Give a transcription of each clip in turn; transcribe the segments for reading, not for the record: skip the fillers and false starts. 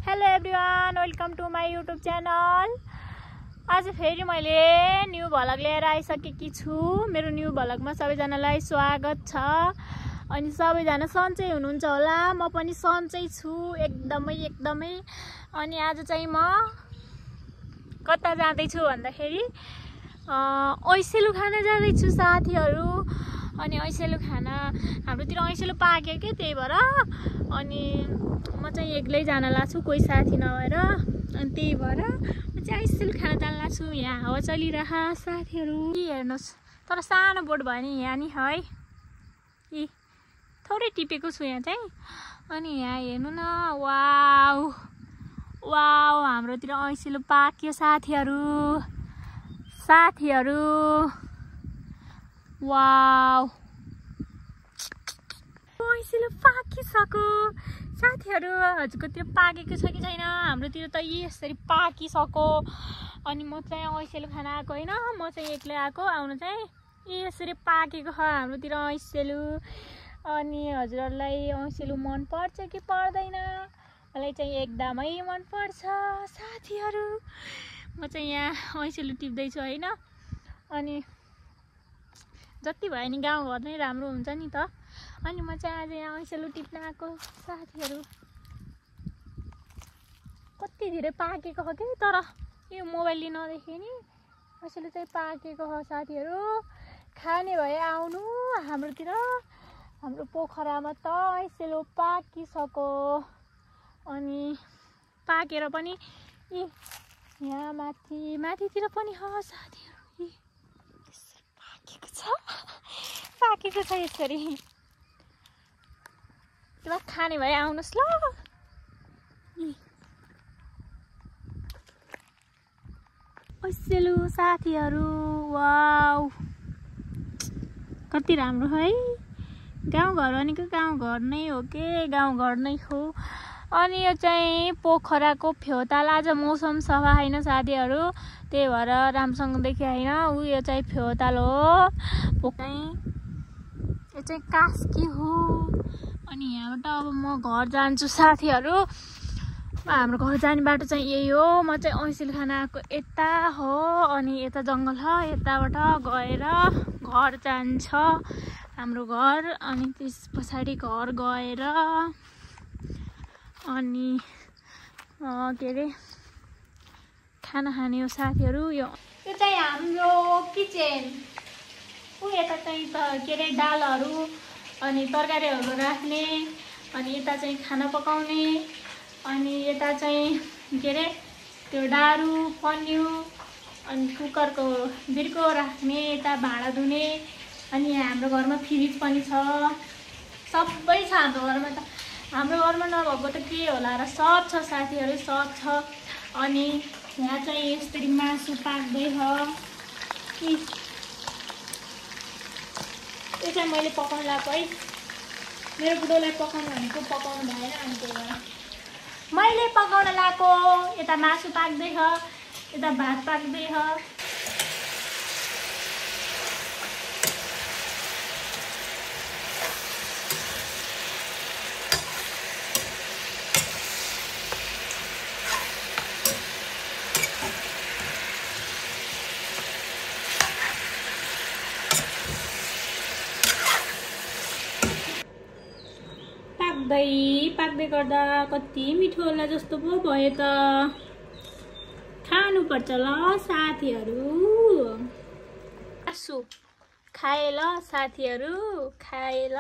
Hello everyone, welcome to my YouTube channel. आज फेरि मैले न्यू भ्लग लिएर आइसकेकी छु। मेरो न्यू भ्लगमा सबैजनालाई स्वागत छ। अनि सबैजना सन्चै हुनुहुन्छ होला, म पनि सन्चै छु एकदमै। अनि आज चाहिँ म कता जाँदैछु भन्दाखेरि ऐसेलु खान जाँदैछु साथीहरू। अनि ऐसेलु खाना हाम्रोतिर ऐसेलु पाक्यो के, त्यही भएर अनि म चाहिँ एक्लै जान लाग्छु, कोही साथी नभएर। अनि त्यही भएर म चाहिँ ऐसेलु खान जान लाग्छु। यहाँ हावा चलिरह साथीहरू, हेर्नुहोस्। तर सानो बोट भयो नि यहाँ नि है, यी थोरै टिपेको छु यहाँ चाहिँ। अनि यहाँ हेर्नु न, वाउ वाउ, हाम्रोतिर ऐसेलु पाक्यो साथीहरू। वाउ, ऐसेलु पाकिसक्यो साथीहरू। हजुरकोतिर पाकेको छ कि छैन? हाम्रोतिर त यसरी पाकिसक्यो। अनि म चाहिँ ऐसेलु खान आएको होइन, म चाहिँ एक्लै आएको। आउनु चाहिँ यसरी पाकेको छ हाम्रोतिर ऐसेलु। अनि हजुरहरूलाई ऐसेलु मन पर्छ कि पर्दैन? मलाई चाहिँ एकदमै मन पर्छ साथीहरू। म चाहिँ यहाँ ऐसेलु टिप्दैछु होइन। अनि जति भयो नि गाउँघर नै राम्रो हुन्छ नि त। अनि म चाहिँ आज यहाँ ऐसेलु टिप्न आएको साथीहरू। कति धेरै पाकेको छ कि, तर यो मोबाइलले नदेखे नि ऐसेलु चाहिँ पाकेको छ साथीहरू। खाने भए आउनु हाम्रोतिर। हाम्रो पोखरामा त ऐसेलु पाकिसक्यो। अनि पाकेर पनि यहाँ माथितिर पनि छ साथीहरू। पाकेको छ यसरी। ल खाने भए आउनुहोस् ल। ऐसेलु साथीहरू, वाउ कति राम्रो है। गाउँघर भनेको गाउँघर नै हो के, गाउँघर नै हो। अनि यो चाहिँ पोखराको फ्योताल। आज मौसम सफा होइन साथीहरू, त्यही भएर राम्रोसँग देखे होइन। यो चाहिँ फ्योताल हो। यो चाहिँ कास्की हो। अनि यहाँबाट अब म घर जान्छु साथीहरू। हाम्रो घर जाने बाटो चाहिँ यही हो। म चाहिँ ऐसेलु खान आएको यता हो। अनि यता जङ्गल छ, यताबाट गएर घर जान्छ हाम्रो घर। अनि त्यस पछाडि घर गएर अनि के अरे खाना खाने हो साथीहरू। यो चाहिँ हाम्रो किचन। यता चाहिँ के अरे दालहरू अनि तरकारीहरू राख्ने। अनि यता चाहिँ खाना पकाउने। अनि यता चाहिँ के अरे त्यो डाडु पन्यु अनि कुकरको बिर्को राख्ने, यता भाँडा धुने। अनि हाम्रो घरमा फ्रिज पनि छ, सबै छ हाम्रो घरमा त। हाम्रो घरमा नभएको त के होला र, सब छ साथीहरू, सब छ। अनि यहाँ चाहिँ यसरी मासु पाक्दैछ। यो चाहिँ मैले पकाउनु लगाएको है। मेरो बुढोलाई पकाउनु भनेको पकाउनु भएन, अनि त्यही भएर मैले पकाउन लगाएको। यता मासु पाक्दैछ, यता भात पाक्दैछ। पाक्दै गर्दा कति मिठो होला जस्तो पो भयो त। खानुपर्छ ल साथीहरू। मासु खाए ल साथीहरू, खाए ल।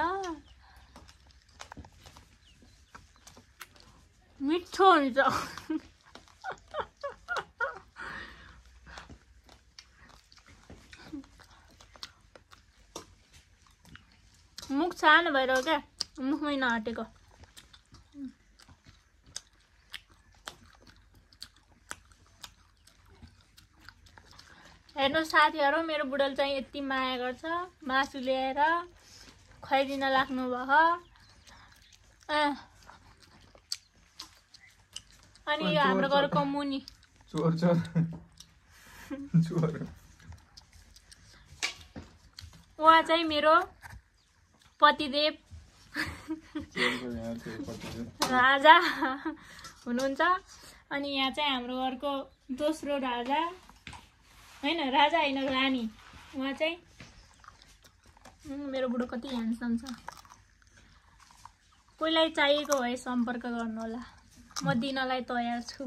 मिठो हुन्छ। मुख सानो भएर हो क्या, मुखमै नआटेको। हेर्नु साथीहरू, मेरो बुढोले चाहिँ यति माया गर्छ, मासु ल्याएर खुवाइदिन लाग्नु भयो। अनि यो हाम्रो घरको मुनि उहाँ चाहिँ मेरो पतिदेव राजा। हुनुहुन्छ। अनि यहाँ चाहिँ हाम्रो घरको दोस्रो राजा होइन, राजा होइन रानी, उहाँ चाहिँ मेरो बुढो कति ह्यान्डसम छ। कोहीलाई चाहिएको भए सम्पर्क गर्नुहोला, म दिनलाई तयार छु।